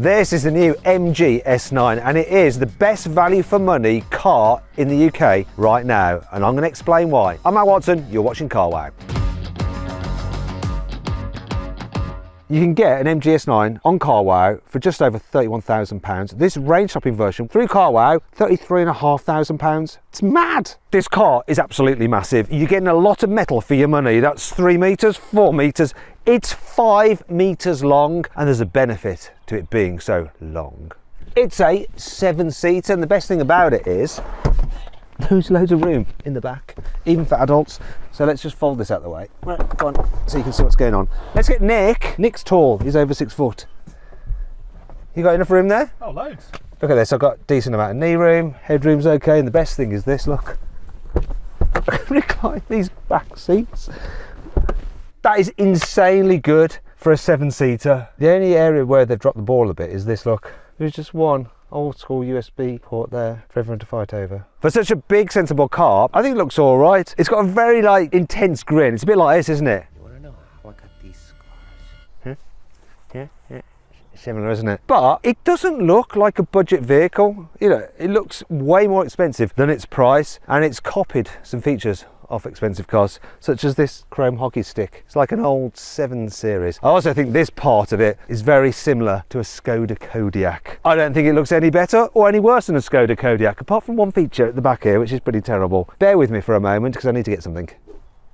This is the new MG S9 and it is the best value for money car in the UK right now, and I'm going to explain why. I'm Matt Watson, you're watching Car Wow. You can get an MG S9 on Car Wow for just over £31,000. This range shopping version through Car Wow, £33,500. It's mad. This car is absolutely massive. You're getting a lot of metal for your money. That's 3 metres, 4 metres. It's 5 metres long, and there's a benefit to it being so long. It's a 7-seater, and the best thing about it is there's loads of room in the back, even for adults. So let's just fold this out of the way. Right, go on, so you can see what's going on. Let's get Nick. Nick's tall, he's over 6 foot. You got enough room there? Oh, loads. Look at this, I've got a decent amount of knee room, headroom's okay, and the best thing is this, look. Recline these back seats. That is insanely good for a 7-seater. The only area where they've dropped the ball a bit is this, look. There's just one old school USB port there for everyone to fight over. For such a big sensible car, I think it looks all right. It's got a very intense grin. It's a bit like this, isn't it? You want to know how I got these scars? Yeah. Similar, isn't it? But it doesn't look like a budget vehicle. You know, it looks way more expensive than its price, and it's copied some features off expensive cars, such as this chrome hockey stick. It's like an old 7 Series. I also think this part of it is very similar to a Skoda Kodiaq. I don't think it looks any better or any worse than a Skoda Kodiaq, apart from one feature at the back here, which is pretty terrible. Bear with me for a moment, because I need to get something.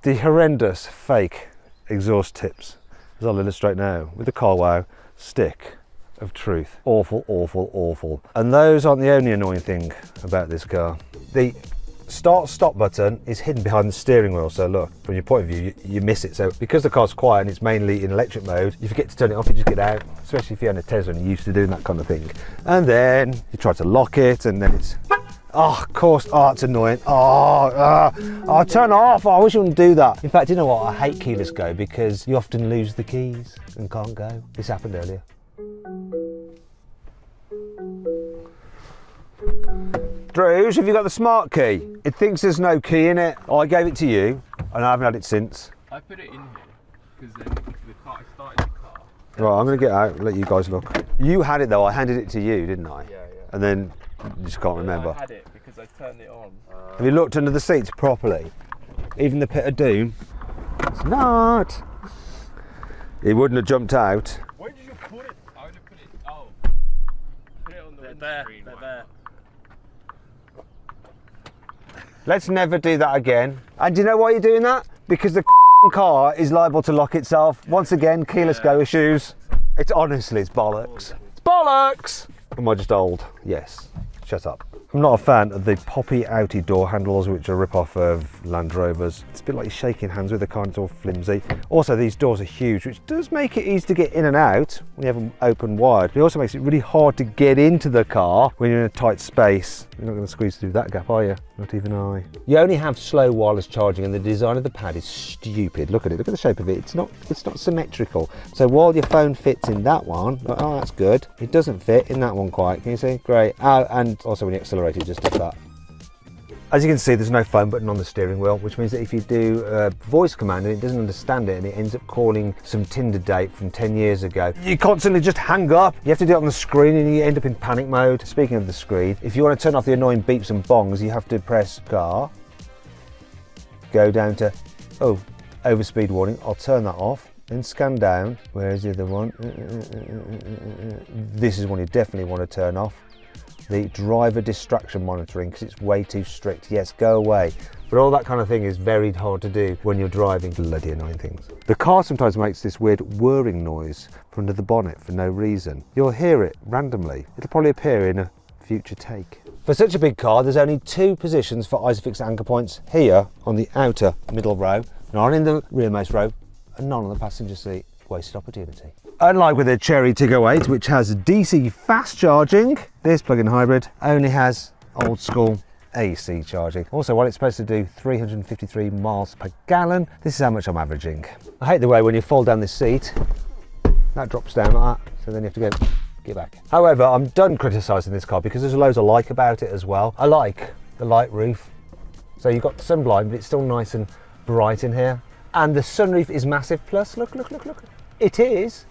The horrendous fake exhaust tips, as I'll illustrate now, with the Car Wow stick of truth. Awful, awful, awful. And those aren't the only annoying thing about this car. The start-stop button is hidden behind the steering wheel, so look, from your point of view, you miss it. So because the car's quiet and it's mainly in electric mode, you forget to turn it off, you just get out, especially if you own a Tesla and you're used to doing that kind of thing. And then you try to lock it, and then it's, oh, of course, oh, it's annoying. Oh, turn it off. Oh, I wish you wouldn't do that. In fact, you know what? I hate keyless go because you often lose the keys and can't go. This happened earlier. Drews, have you got the smart key? It thinks there's no key in it. I gave it to you, and I haven't had it since. I put it in here because then the car, I started the car. Right, I'm going to get out and let you guys look. You had it though, I handed it to you, didn't I? Yeah. And then you just can't remember. I had it because I turned it on. Have you looked under the seats properly? Even the pit of doom? It's not. It wouldn't have jumped out. Where did you put it? I would have put it, put it on the windscreen. There. Let's never do that again. And do you know why you're doing that? Because the car is liable to lock itself. Once again, keyless go issues. It's honestly, it's bollocks. It's bollocks! Am I just old? Yes. Shut up. I'm not a fan of the poppy outy door handles, which are a rip-off of Land Rovers. It's a bit like you're shaking hands with the car, and it's all flimsy. Also, these doors are huge, which does make it easy to get in and out when you have them open wide. But it also makes it really hard to get into the car when you're in a tight space. You're not going to squeeze through that gap, are you? Not even I. You only have slow wireless charging, and the design of the pad is stupid. Look at it. Look at the shape of it. It's not symmetrical. So while your phone fits in that one, oh, that's good. It doesn't fit in that one quite. Can you see? Great. And also when you accelerate, it just does that. As you can see, there's no phone button on the steering wheel, which means that if you do a voice command and it doesn't understand it and it ends up calling some Tinder date from 10 years ago, you constantly just hang up. You have to do it on the screen and you end up in panic mode. Speaking of the screen, if you want to turn off the annoying beeps and bongs, you have to press car, go down to, oh, overspeed warning. I'll turn that off. Then scan down. Where is the other one? This is one you definitely want to turn off. The driver distraction monitoring, because it's way too strict. Yes, go away. But all that kind of thing is very hard to do when you're driving. Bloody annoying things. The car sometimes makes this weird whirring noise from under the bonnet for no reason. You'll hear it randomly. It'll probably appear in a future take. For such a big car, there's only 2 positions for ISOFIX anchor points. Here on the outer middle row, none in the rearmost row, and none on the passenger seat. Wasted opportunity. Unlike with the Chery Tiggo 8, which has DC fast charging, this plug-in hybrid only has old school AC charging. Also, while it's supposed to do 353 miles per gallon, this is how much I'm averaging. I hate the way when you fall down this seat, that drops down like that, so then you have to get back. However, I'm done criticising this car because there's loads I like about it as well. I like the light roof. So you've got the sunblind, but it's still nice and bright in here. And the sunroof is massive. Plus, look. It is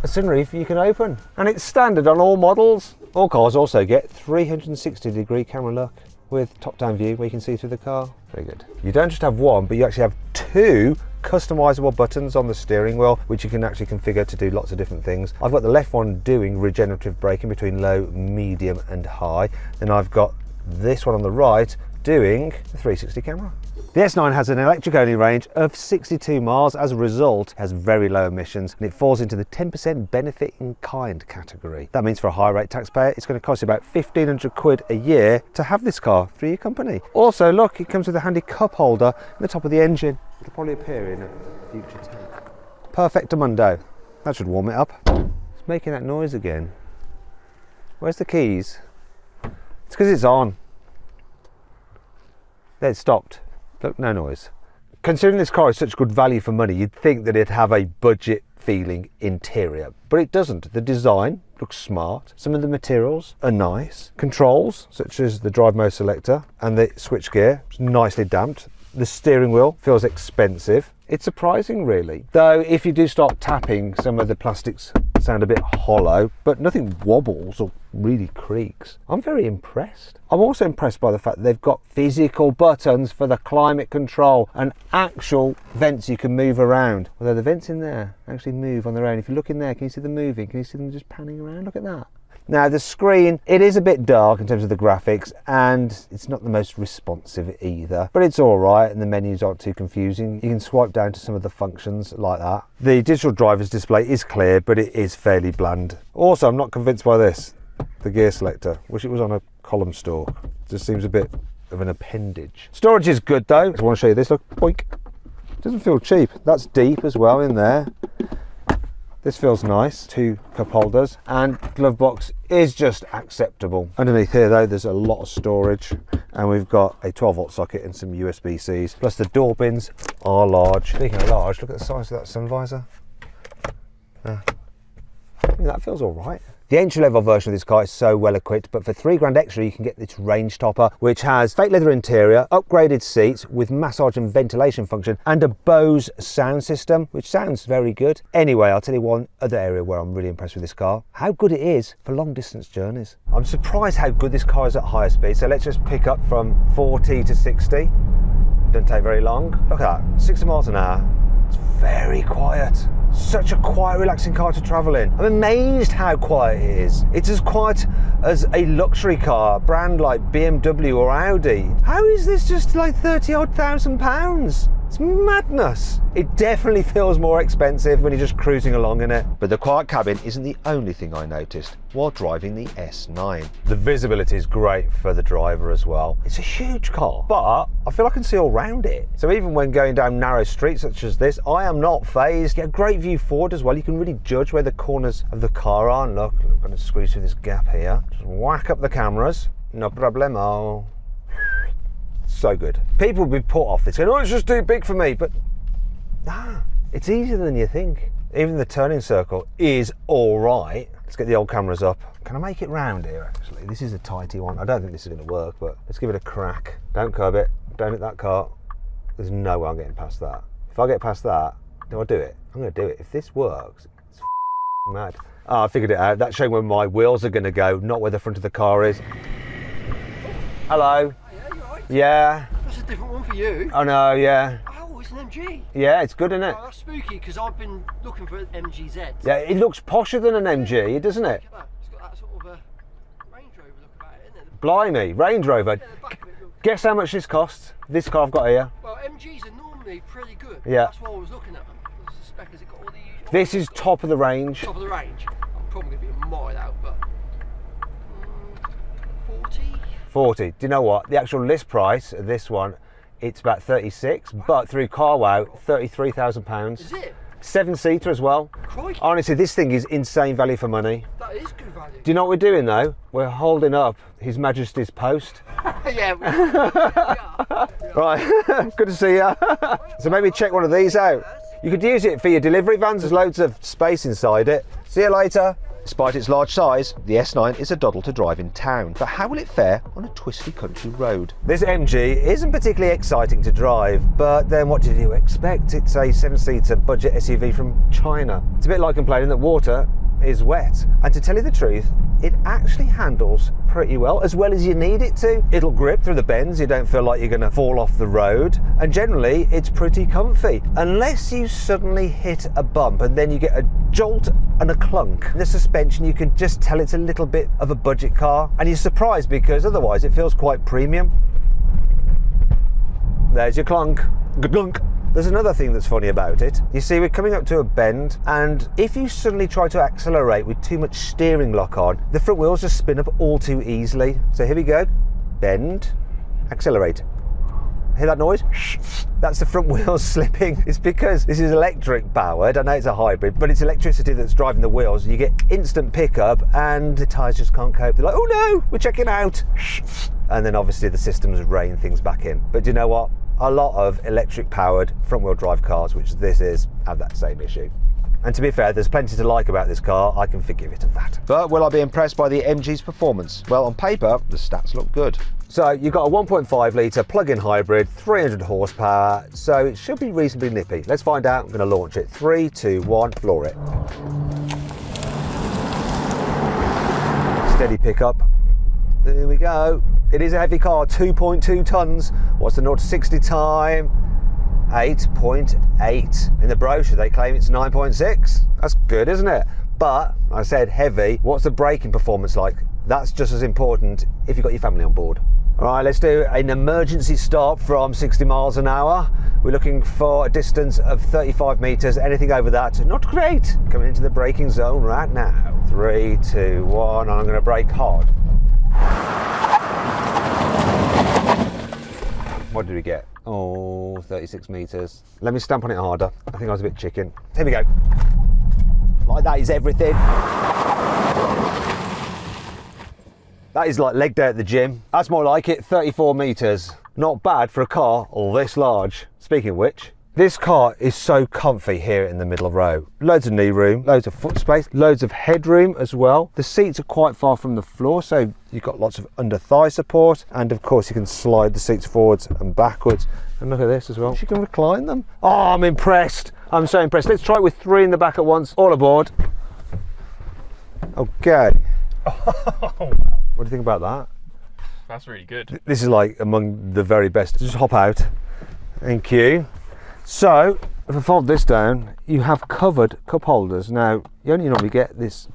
a sunroof you can open. And it's standard on all models. All cars also get 360-degree camera look with top-down view where you can see through the car. Very good. You don't just have one, but you actually have two customizable buttons on the steering wheel, which you can actually configure to do lots of different things. I've got the left one doing regenerative braking between low, medium and high. Then I've got this one on the right doing the 360 camera. The S9 has an electric only range of 62 miles. As a result, it has very low emissions and it falls into the 10% benefit in kind category. That means for a high rate taxpayer, it's going to cost you about 1,500 quid a year to have this car through your company. Also, look, it comes with a handy cup holder in the top of the engine. It'll probably appear in a future tank. Perfectamundo. That should warm it up. It's making that noise again. Where's the keys? It's because it's on. There, it stopped. Look, no noise. Considering this car is such good value for money, you'd think that it'd have a budget feeling interior, but it doesn't. The design looks smart. Some of the materials are nice. Controls, such as the drive mode selector and the switch gear, is nicely damped. The steering wheel feels expensive. It's surprising, really. Though, if you do start tapping, some of the plastics sound a bit hollow, but nothing wobbles or really creaks. I'm very impressed. I'm also impressed by the fact that they've got physical buttons for the climate control and actual vents you can move around. Although the vents in there actually move on their own. If you look in there, can you see them moving? Can you see them just panning around? Look at that. Now the screen, it is a bit dark in terms of the graphics and it's not the most responsive either, but it's alright and the menus aren't too confusing. You can swipe down to some of the functions like that. The digital driver's display is clear, but it is fairly bland. Also, I'm not convinced by this, the gear selector. Wish it was on a column stalk. Just seems a bit of an appendage. Storage is good though. I just want to show you this, look, boink. Doesn't feel cheap. That's deep as well in there. This feels nice, two cup holders, and glove box is just acceptable. Underneath here though, there's a lot of storage, and we've got a 12-volt socket and some USB-Cs, plus the door bins are large. Speaking of large, look at the size of that sun visor. That feels all right. The entry-level version of this car is so well equipped, but for £3 extra you can get this range topper, which has fake leather interior, upgraded seats with massage and ventilation function, and a Bose sound system, which sounds very good. Anyway, I'll tell you one other area where I'm really impressed with this car, how good it is for long distance journeys. I'm surprised how good this car is at higher speed, so let's just pick up from 40 to 60. Doesn't take very long. Look at that, 60 miles an hour. It's very quiet. Such a quiet, relaxing car to travel in. I'm amazed how quiet it is. It's as quiet as a luxury car, brand like BMW or Audi. How is this just like 30-odd thousand pounds? It's madness. It definitely feels more expensive when you're just cruising along in it. But the quiet cabin isn't the only thing I noticed while driving the S9. The visibility is great for the driver as well. It's a huge car, but I feel I can see all around it. So even when going down narrow streets such as this, I am not phased. Get a great view forward as well. You can really judge where the corners of the car are. And look, I'm going to squeeze through this gap here. Just whack up the cameras. No problemo. So good. People will be put off this, going, oh, it's just too big for me, but it's easier than you think. Even the turning circle is all right. Let's get the old cameras up. Can I make it round here, actually? This is a tighty one. I don't think this is going to work, but let's give it a crack. Don't curb it. Don't hit that car. There's no way I'm getting past that. If I get past that, do I do it? I'm going to do it. If this works, it's mad. Oh, I figured it out. That's showing where my wheels are going to go, not where the front of the car is. Hello. Yeah. That's a different one for you. I know, yeah. Oh, it's an MG. Yeah, it's good, isn't it? Oh, that's spooky because I've been looking for an MGZ. Yeah, it looks posher than an MG, doesn't it? Look at that. It's got that sort of a Range Rover look about it, isn't it? Blimey, Range Rover. Yeah, the back of it looks... Guess how much this costs? This car I've got here. Well, MGs are normally pretty good. Yeah. That's why I was looking at them. I suspect has it got all the usual... This is top of the range. Top of the range. I'm probably going to be a mile out, but... 40? 40. Do you know what? The actual list price of this one, it's about 36, but through CarWow, £33,000. Is it? 7-seater as well. Crikey. Honestly, this thing is insane value for money. That is good value. Do you know what we're doing though? We're holding up His Majesty's post. Yeah, we are. Right, good to see you. So maybe check one of these out. You could use it for your delivery vans. There's loads of space inside it. See you later. Despite its large size, the S9 is a doddle to drive in town, but how will it fare on a twisty country road? This MG isn't particularly exciting to drive, but then what did you expect? It's a 7-seater budget SUV from China. It's a bit like complaining that water is wet, and to tell you the truth, it actually handles pretty well as you need it to. It'll grip through the bends, you don't feel like you're going to fall off the road, and generally it's pretty comfy, unless you suddenly hit a bump and then you get a jolt and a clunk. The suspension, you can just tell it's a little bit of a budget car, and you're surprised because otherwise it feels quite premium. There's your clunk. Glunk. There's another thing that's funny about it. You see, we're coming up to a bend, and if you suddenly try to accelerate with too much steering lock on, the front wheels just spin up all too easily. So here we go. Bend, accelerate. Hear that noise? That's the front wheels slipping. It's because this is electric powered. I know it's a hybrid, but it's electricity that's driving the wheels. You get instant pickup and the tyres just can't cope. They're like, oh no, we're checking out. And then obviously the systems rein things back in. But do you know what? A lot of electric powered front wheel drive cars, which this is, have that same issue. And to be fair, there's plenty to like about this car. I can forgive it of that. But will I be impressed by the MG's performance? Well, on paper, the stats look good. So you've got a 1.5 litre plug-in hybrid, 300 horsepower, so it should be reasonably nippy. Let's find out. I'm going to launch it. 3, 2, 1, floor it. Steady pickup. There we go. It is a heavy car, 2.2 tonnes. What's the 0 to 60 time? 8.8. In the brochure they claim it's 9.6. That's good, isn't it? But I said heavy. What's the braking performance like? That's just as important if you've got your family on board. All right, let's do an emergency stop from 60 miles an hour. We're looking for a distance of 35 metres. Anything over that, not great. Coming into the braking zone right now. 3, 2, 1, and I'm going to brake hard. What did we get? Oh, 36 metres. Let me stamp on it harder. I think I was a bit chicken. Here we go. Like that is everything. That is like leg day at the gym. That's more like it, 34 metres. Not bad for a car this large. Speaking of which, this car is so comfy here in the middle row. Loads of knee room, loads of foot space, loads of headroom as well. The seats are quite far from the floor, so you've got lots of under thigh support. And of course you can slide the seats forwards and backwards. And look at this as well. You can recline them. Oh, I'm impressed. I'm so impressed. Let's try it with 3 in the back at once. All aboard. Okay. What do you think about that? That's really good. This is like among the very best. Just hop out. Thank you. So, if I fold this down, you have covered cup holders. Now, you only normally get this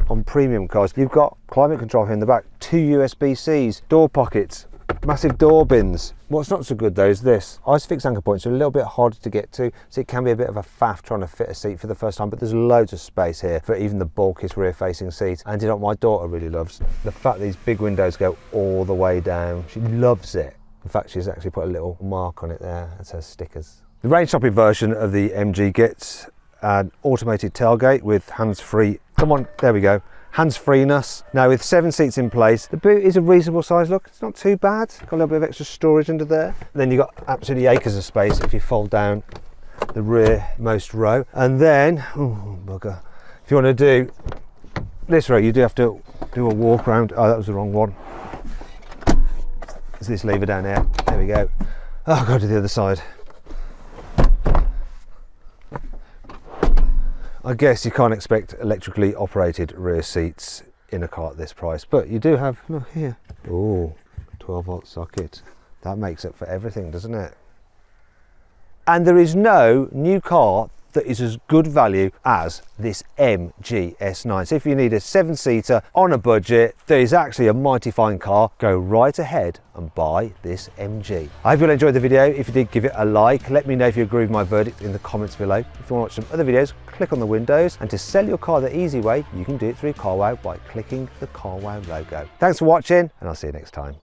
on premium cars. You've got climate control here in the back, 2 USB-Cs, door pockets, massive door bins. What's not so good though is this. Isofix anchor points are a little bit harder to get to, so it can be a bit of a faff trying to fit a seat for the first time, but there's loads of space here for even the bulkiest rear-facing seat. And you know what my daughter really loves? The fact these big windows go all the way down. She loves it. In fact, she's actually put a little mark on it there. That's her stickers. The range-topping version of the MG gets an automated tailgate with hands-free. Come on, there we go. Hands-freeness. Now with 7 seats in place, the boot is a reasonable size. Look, it's not too bad. Got a little bit of extra storage under there. Then you've got absolutely acres of space if you fold down the rearmost row. And then, oh bugger, if you want to do this row, you do have to do a walk around. Oh, that was the wrong one. It's this lever down here. There we go. Oh, I'll go to the other side. I guess you can't expect electrically operated rear seats in a car at this price, but you do have, look here, oh, 12-volt socket. That makes up for everything, doesn't it? And there is no new car that is as good value as this MG S9. So if you need a 7-seater on a budget that is actually a mighty fine car, go right ahead and buy this MG. I hope you'll enjoy the video. If you did, give it a like. Let me know if you agree with my verdict in the comments below. If you want to watch some other videos, click on the windows. And to sell your car the easy way, you can do it through CarWow by clicking the CarWow logo. Thanks for watching, and I'll see you next time.